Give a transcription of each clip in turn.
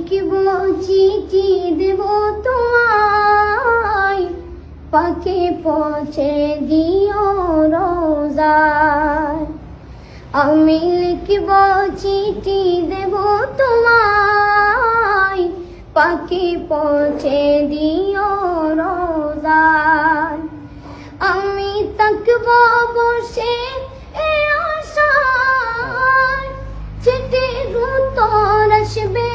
লিখব চিঠি দেব তোমায়, পাখি পৌঁছে দিও রোজায়। আমি লিখব চিঠি দেব তোমায়, পাখি পৌঁছে দিও রোজায়। আমি থাকব বসে এ আশায়, চিঠির উত্তর আসবে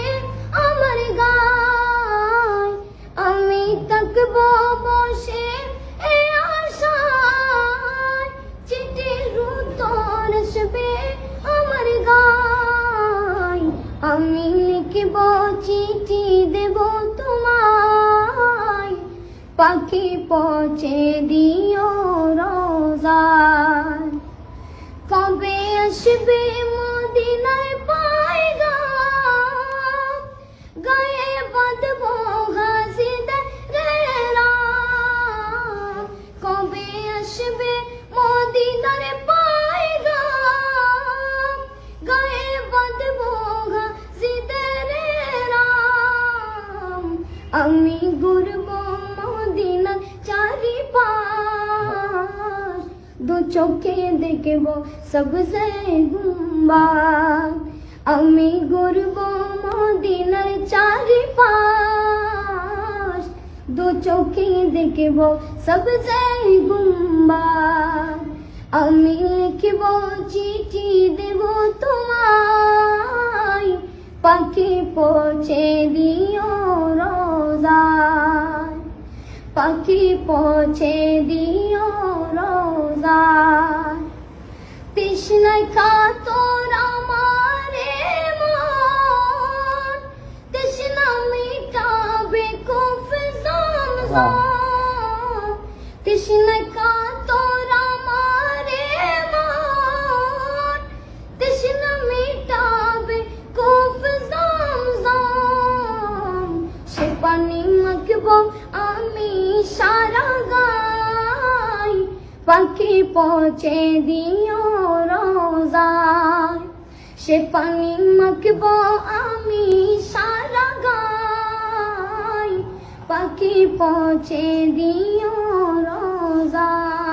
আমার গায়। আমি থাকব বসে এ আশায়, চিঠির উত্তর আসবে আমার গায়। আমি লিখব চিঠি দেব তোমায়, পাখি পৌঁছে দিও রোজায়। কবে আসবে মদিনায় পায়গাম, গায়ে বাঁধব গাজীদের রাম। কবে আসবে মদিনার পায়গাম, গায়ে বাঁধব গাজীদের রাম। আমি ঘুরব মদিনার চারিপাশ, দু চোখে দেখব সবজে গুম্বাদ। আমি ঘুরব মদিনার চারিপাশ, দু চোখে দেখব সবজে গুম্বাদ। আমি লিখব চিঠি দেব তোমায়, পাখি পৌঁছে দিও রোজায়। পাখি পৌঁছে দিও রোজায়। তৃষ্ণায় কাতর আমার মন, তৃষ্ণা মিটাবে কূপ জমজম। তৃষ্ণায় কাতর আমার মন, তৃষ্ণা মিটাবে কূপ জমজম। সে পানি মাখব আমি সারা গায়, পাখি পৌঁছে দিও রোজায়। সে পানি মাখব আমি সারা গায়, পাখি পৌঁছে দিও রোজায়।